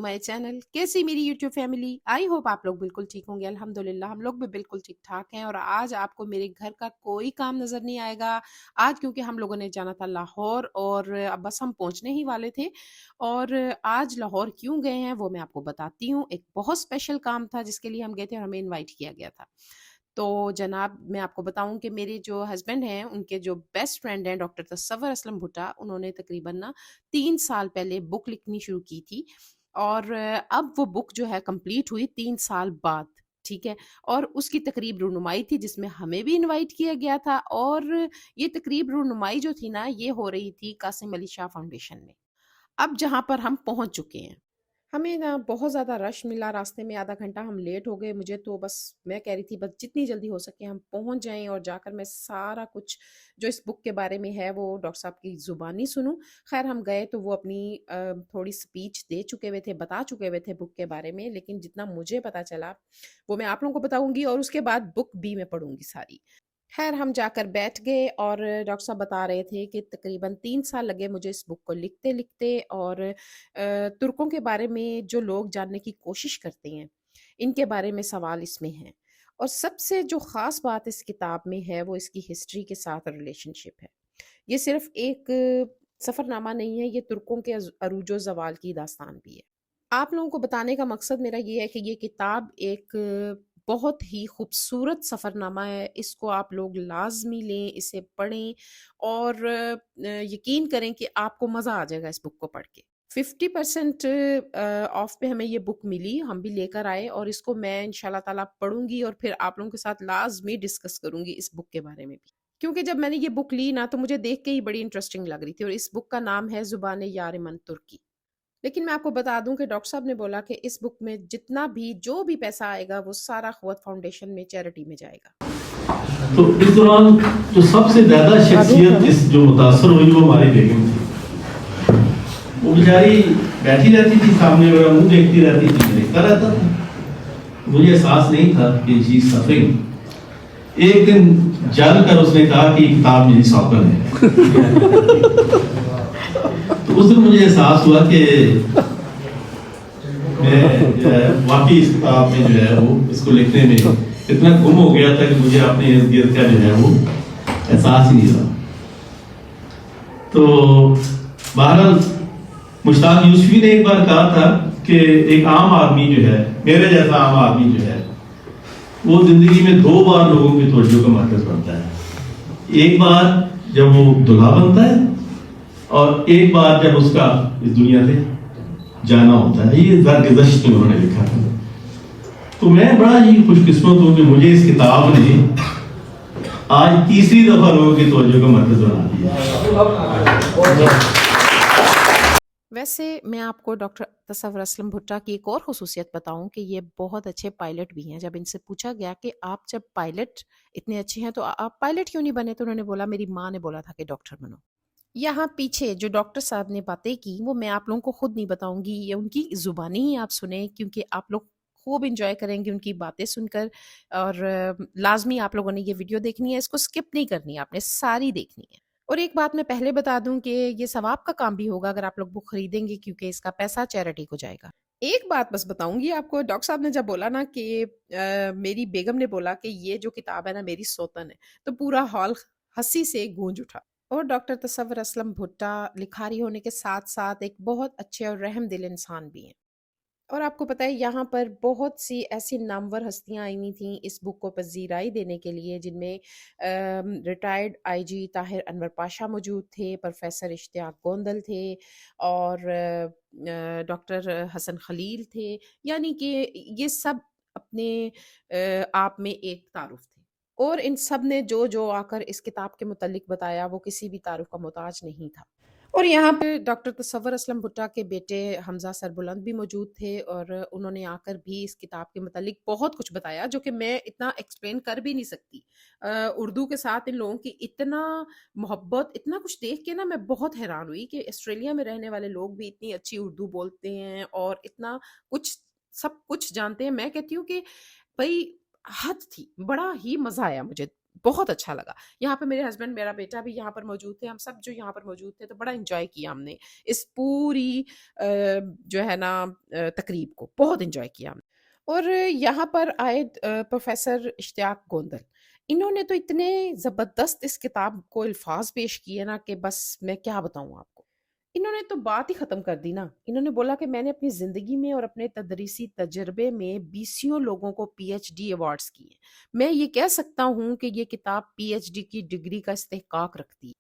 To my channel. कैसी मेरी YouTube family? I hope आप लोग बिल्कुल ठीक होंगे। अल्हम्दुलिल्लाह हम लोग भी बिल्कुल ठीक ठाक हैं। और आज आपको मेरे घर का कोई काम नज़र नहीं आएगा आज, क्योंकि हम लोगों ने जाना था लाहौर और अब बस हम पहुंचने ही वाले थे। और आज लाहौर क्यों गए हैं वो मैं आपको बताती हूँ। एक बहुत स्पेशल काम था जिसके लिए हम गए थे और हमें इनवाइट किया गया था। तो जनाब, मैं आपको बताऊं कि मेरे जो हस्बैंड हैं उनके जो बेस्ट फ्रेंड हैं डॉक्टर तसव्वुर असलम भुट्टा, उन्होंने तकरीबन ना 3 साल पहले बुक लिखनी शुरू की थी। और अब वो बुक जो है कंप्लीट हुई 3 साल बाद। ठीक है। और उसकी तकरीब रुनुमाई थी जिसमें हमें भी इनवाइट किया गया था। और ये तकरीब रुनुमाई जो थी ना, ये हो रही थी कासिम अली शाह फाउंडेशन में। अब जहाँ पर हम पहुँच चुके हैं, हमें ना बहुत ज़्यादा रश मिला। रास्ते में आधा घंटा हम लेट हो गए। मुझे तो बस, मैं कह रही थी बस जितनी जल्दी हो सके हम पहुंच जाएं और जाकर मैं सारा कुछ जो इस बुक के बारे में है वो डॉक्टर साहब की ज़ुबानी सुनूं। खैर हम गए तो वो अपनी थोड़ी स्पीच दे चुके हुए थे, बता चुके हुए थे बुक के बारे में, लेकिन जितना मुझे पता चला वो मैं आप लोगों को बताऊंगी और उसके बाद बुक भी मैं पढ़ूंगी सारी। खैर हम जाकर बैठ गए और डॉक्टर साहब बता रहे थे कि तकरीबन 3 साल लगे मुझे इस बुक को लिखते लिखते। और तुर्कों के बारे में जो लोग जानने की कोशिश करते हैं, इनके बारे में सवाल इसमें हैं। और सबसे जो ख़ास बात इस किताब में है वो इसकी हिस्ट्री के साथ रिलेशनशिप है। ये सिर्फ एक सफ़रनामा नहीं है, ये तुर्कों के अरूजो ज़वाल की दास्तान भी है। आप लोगों को बताने का मकसद मेरा ये है कि ये किताब एक बहुत ही खूबसूरत सफ़रनामा है। इसको आप लोग लाज़मी लें, इसे पढ़ें और यकीन करें कि आपको मज़ा आ जाएगा इस बुक को पढ़ के। 50% ऑफ पे हमें ये बुक मिली, हम भी लेकर आए और इसको मैं इंशाल्लाह ताला पढ़ूंगी और फिर आप लोगों के साथ लाज़मी डिस्कस करूंगी इस बुक के बारे में भी। क्योंकि जब मैंने ये बुक ली ना तो मुझे देख के ही बड़ी इंटरेस्टिंग लग रही थी। और इस बुक का नाम है ज़ुबान यार मन तुर्की। लेकिन मैं आपको बता दूं कि डॉक्टर साहब ने बोला कि इस बुक में जितना भी जो भी पैसा आएगा वो सारा ख्वात फाउंडेशन में चैरिटी में जाएगा। तो इस दौरान जो सबसे ज्यादा शख्सियत इस जो मुतासर हुई वो हमारी बेगम थी। वो बेचारी बैठी रहती थी सामने, मेरा मुंह देखती रहती थी, मैं देखता रहता था। मुझे एहसास नहीं था कि जी सफरिंग। एक दिन जल कर उसने कहा कि किताब मेरी सौगन है। तो उस दिन मुझे एहसास हुआ कि मैं वाकई इस किताब में जो है वो इसको लिखने में इतना गुम हो गया था कि मुझे अपने इर्द गिर्द का जो है वो एहसास ही नहीं रहा। तो बहरहाल मुश्ताक यूसुफी ने एक बार कहा था कि एक आम आदमी जो है, मेरे जैसा आम आदमी जो है, वो जिंदगी में 2 बार लोगों की तवज्जो का मरकज बनता है। एक बार जब वो दुल्हा बनता है और एक बार जब उसका इस दुनिया से जाना होता है। ये दरगुज़श्त में उन्होंने लिखा था। तो मैं बड़ा ही खुशकिस्मत हूँ कि मुझे इस किताब ने आज तीसरी दफा लोगों की तवज्जो का मरकज बना दिया। वैसे मैं आपको डॉक्टर तसव्वुर असलम भुट्टा की एक और खुसूसियत बताऊं कि ये बहुत अच्छे पायलट भी हैं। जब इनसे पूछा गया कि आप जब पायलट इतने अच्छे हैं तो आप पायलट क्यों नहीं बने, तो उन्होंने बोला मेरी माँ ने बोला था कि डॉक्टर बनो। यहाँ पीछे जो डॉक्टर साहब ने बातें की वो मैं आप लोगों को खुद नहीं बताऊंगी, ये उनकी ज़ुबानी ही आप सुने, क्योंकि आप लोग खूब इंजॉय करेंगे उनकी बातें सुनकर। और लाजमी आप लोगों ने ये वीडियो देखनी है, इसको स्किप नहीं करनी है, आपने सारी देखनी है। और एक बात मैं पहले बता दूं कि ये सवाब का काम भी होगा अगर आप लोग बुक खरीदेंगे, क्योंकि इसका पैसा चैरिटी को जाएगा। एक बात बस बताऊंगी आपको, डॉक्टर साहब ने जब बोला ना कि मेरी बेगम ने बोला कि ये जो किताब है ना मेरी सोतन है, तो पूरा हॉल हंसी से गूंज उठा। और डॉक्टर तसव्वुर असलम भुट्टा लिखारी होने के साथ साथ एक बहुत अच्छे और रहम दिल इंसान भी हैं। और आपको पता है यहाँ पर बहुत सी ऐसी नामवर हस्तियाँ आई हुई थीं इस बुक को पजीराई देने के लिए, जिनमें रिटायर्ड आईजी ताहिर अनवर पाशा मौजूद थे, प्रोफेसर इश्तियाक गोंदल थे और डॉक्टर हसन खलील थे। यानी कि ये सब अपने आप में एक तारुफ थे। और इन सब ने जो जो आकर इस किताब के मुतालिक बताया वो किसी भी तारुफ का मोहताज नहीं था। और यहाँ पे डॉक्टर तसव्वुर असलम भुट्टा के बेटे हमजा सरबुलंद भी मौजूद थे और उन्होंने आकर भी इस किताब के मुतालिक बहुत कुछ बताया जो कि मैं इतना एक्सप्लेन कर भी नहीं सकती। उर्दू के साथ इन लोगों की इतना मोहब्बत, इतना कुछ देख के ना मैं बहुत हैरान हुई कि ऑस्ट्रेलिया में रहने वाले लोग भी इतनी अच्छी उर्दू बोलते हैं और इतना कुछ सब कुछ जानते हैं। मैं कहती हूँ कि भाई हद थी, बड़ा ही मजा आया मुझे بہت اچھا لگا. یہاں پہ میرے ہسبینڈ، میرا بیٹا بھی یہاں پر موجود تھے، ہم سب جو یہاں پر موجود تھے تو بڑا انجوائے کیا ہم نے اس پوری جو ہے نا تقریب کو بہت انجوائے کیا ہم نے. اور یہاں پر آئے پروفیسر اشتیاق گوندل. انہوں نے تو اتنے زبردست اس کتاب کو الفاظ پیش کیے نا کہ بس میں کیا بتاؤں آپ کو. انہوں نے تو بات ہی ختم کر دی نا. انہوں نے بولا کہ میں نے اپنی زندگی میں اور اپنے تدریسی تجربے میں بیسیوں لوگوں کو پی ایچ ڈی ایوارڈز کیے. میں یہ کہہ سکتا ہوں کہ یہ کتاب پی ایچ ڈی کی ڈگری کا استحقاق رکھتی ہے.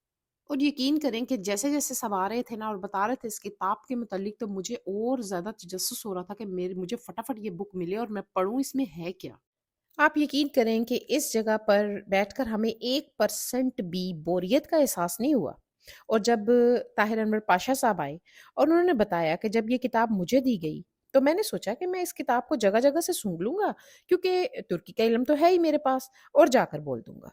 اور یقین کریں کہ جیسے جیسے سب آ رہے تھے نا اور بتا رہے تھے اس کتاب کے متعلق تو مجھے اور زیادہ تجسس ہو رہا تھا کہ مجھے فٹافٹ یہ بک ملے اور میں پڑھوں اس میں ہے کیا. آپ یقین کریں کہ اس جگہ پر بیٹھ کر ہمیں 1% بھی بوریت کا احساس نہیں ہوا. اور جب طاہر انور پاشا صاحب آئے اور انہوں نے بتایا کہ جب یہ کتاب مجھے دی گئی تو میں نے سوچا کہ میں اس کتاب کو جگہ جگہ سے سونگ لوں گا کیونکہ ترکی کا علم تو ہے ہی میرے پاس اور جا کر بول دوں گا.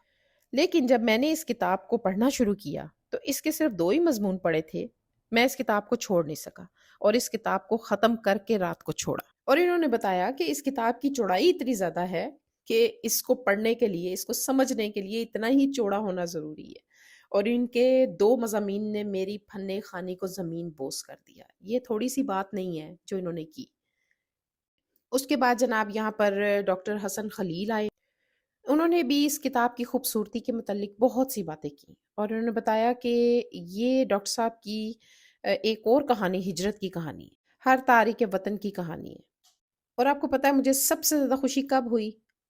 لیکن جب میں نے اس کتاب کو پڑھنا شروع کیا تو اس کے صرف 2 ہی مضمون پڑھے تھے. میں اس کتاب کو چھوڑ نہیں سکا اور اس کتاب کو ختم کر کے رات کو چھوڑا. اور انہوں نے بتایا کہ اس کتاب کی چوڑائی اتنی زیادہ ہے کہ اس کو پڑھنے کے لیے، اس کو سمجھنے کے لیے اتنا ہی چوڑا ہونا ضروری ہے. اور ان کے 2 مضامین نے میری فن خوانی کو زمین بوس کر دیا. یہ تھوڑی سی بات نہیں ہے جو انہوں نے کی. اس کے بعد جناب یہاں پر ڈاکٹر حسن خلیل آئے. انہوں نے بھی اس کتاب کی خوبصورتی کے متعلق بہت سی باتیں کی اور انہوں نے بتایا کہ یہ ڈاکٹر صاحب کی ایک اور کہانی ہجرت کی کہانی ہے، ہر تارک وطن کی کہانی ہے. اور آپ کو پتہ ہے مجھے سب سے زیادہ خوشی کب ہوئی؟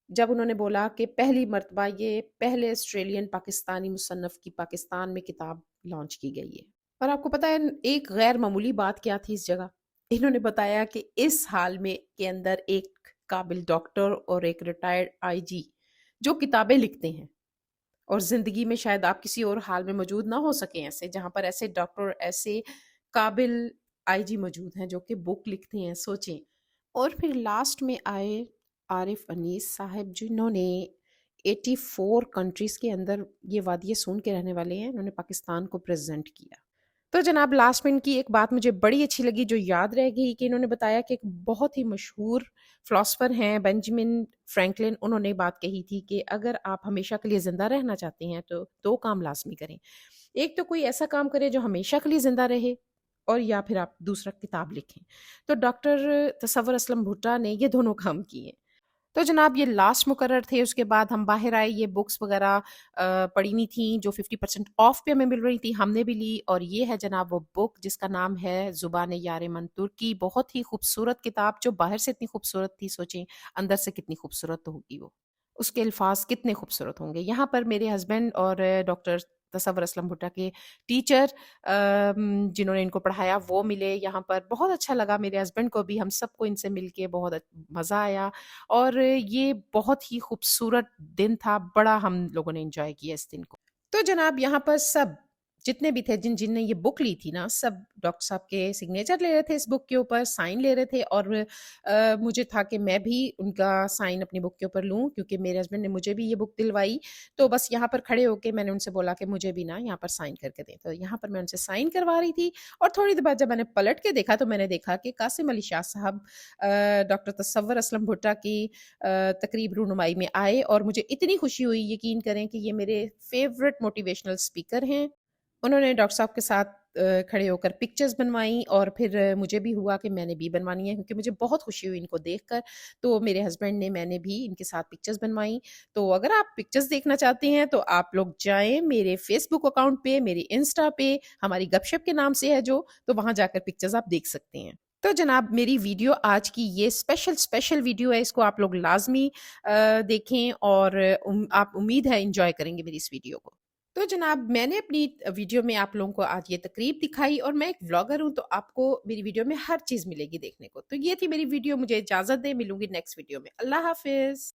جب انہوں نے بولا کہ پہلی مرتبہ یہ پہلے آسٹریلین پاکستانی مصنف کی پاکستان میں کتاب لانچ کی گئی ہے. اور آپ کو پتہ ہے ایک غیر معمولی بات کیا تھی اس جگہ؟ انہوں نے بتایا کہ اس حال میں کے اندر ایک قابل ڈاکٹر اور ایک ریٹائرڈ آئی جی جو کتابیں لکھتے ہیں اور زندگی میں شاید آپ کسی اور حال میں موجود نہ ہو سکیں ایسے، جہاں پر ایسے ڈاکٹر، ایسے قابل آئی جی موجود ہیں جو کہ بک لکھتے ہیں. سوچیں. اور پھر لاسٹ میں آئے عارف انیس صاحب جنہوں نے 84 کنٹریز کے اندر، یہ وادی سون کے رہنے والے ہیں، انہوں نے پاکستان کو پریزنٹ کیا. تو جناب لاسٹ میں ان کی ایک بات مجھے بڑی اچھی لگی جو یاد رہ گئی کہ انہوں نے بتایا کہ ایک بہت ہی مشہور فلاسفر ہیں بینجامن فرینکلن. انہوں نے بات کہی تھی کہ اگر آپ ہمیشہ کے لیے زندہ رہنا چاہتے ہیں تو 2 کام لازمی کریں. ایک تو کوئی ایسا کام کرے جو ہمیشہ کے لیے زندہ رہے، اور یا پھر آپ دوسرا کتاب لکھیں. تو ڈاکٹر تصور اسلم بھٹا نے یہ دونوں کام کیے. تو جناب یہ لاسٹ مقرر تھے. اس کے بعد ہم باہر آئے، یہ بکس وغیرہ پڑھی ہوئی تھیں جو 50% آف پہ ہمیں مل رہی تھی، ہم نے بھی لی. اور یہ ہے جناب وہ بک جس کا نام ہے زبان یار من ترکی. بہت ہی خوبصورت کتاب جو باہر سے اتنی خوبصورت تھی، سوچیں اندر سے کتنی خوبصورت تو ہوگی وہ، اس کے الفاظ کتنے خوبصورت ہوں گے. یہاں پر میرے ہسبینڈ اور ڈاکٹر تصور اسلم بھٹا کے ٹیچر جنہوں نے ان کو پڑھایا وہ ملے یہاں پر. بہت اچھا لگا میرے ہسبینڈ کو بھی، ہم سب کو ان سے مل کے بہت مزہ آیا. اور یہ بہت ہی خوبصورت دن تھا، بڑا ہم لوگوں نے انجوائے کیا اس دن کو. تو جناب یہاں پر سب جتنے بھی تھے جن نے یہ بک لی تھی نا، سب ڈاکٹر صاحب کے سگنیچر لے رہے تھے اس بک کے اوپر، سائن لے رہے تھے. اور مجھے تھا کہ میں بھی ان کا سائن اپنی بک کے اوپر لوں کیونکہ میرے ہسبینڈ نے مجھے بھی یہ بک دلوائی. تو بس یہاں پر کھڑے ہو کے میں نے ان سے بولا کہ مجھے بھی نا یہاں پر سائن کر کے دیں. تو یہاں پر میں ان سے سائن کروا رہی تھی اور تھوڑی دیر بعد جب میں نے پلٹ کے دیکھا تو میں نے دیکھا کہ قاسم علی شاہ صاحب ڈاکٹر تصور اسلم بھٹا کی تقریب رونمائی میں آئے. اور مجھے اتنی خوشی ہوئی، یقین کریں کہ یہ میرے فیورٹ موٹیویشنل اسپیکر ہیں. انہوں نے ڈاکٹر صاحب کے ساتھ کھڑے ہو کر پکچرز بنوائیں اور پھر مجھے بھی ہوا کہ میں نے بھی بنوانی ہے کیونکہ مجھے بہت خوشی ہوئی ان کو دیکھ کر. تو میرے ہسبینڈ نے، میں نے بھی ان کے ساتھ پکچرز بنوائیں. تو اگر آپ پکچرز دیکھنا چاہتے ہیں تو آپ لوگ جائیں میرے فیس بک اکاؤنٹ پہ، میرے انسٹا پہ، ہماری گپ شپ کے نام سے ہے جو، تو وہاں جا کر پکچرز آپ دیکھ سکتے ہیں. تو جناب میری ویڈیو آج کی یہ اسپیشل ویڈیو ہے، اس کو آپ لوگ لازمی دیکھیں اور آپ امید ہے انجوائے کریں گے میری اس ویڈیو کو. تو جناب میں نے اپنی ویڈیو میں آپ لوگوں کو آج یہ تقریب دکھائی اور میں ایک ولاگر ہوں تو آپ کو میری ویڈیو میں ہر چیز ملے گی دیکھنے کو. تو یہ تھی میری ویڈیو، مجھے اجازت دیں، ملوں گی نیکسٹ ویڈیو میں. اللہ حافظ.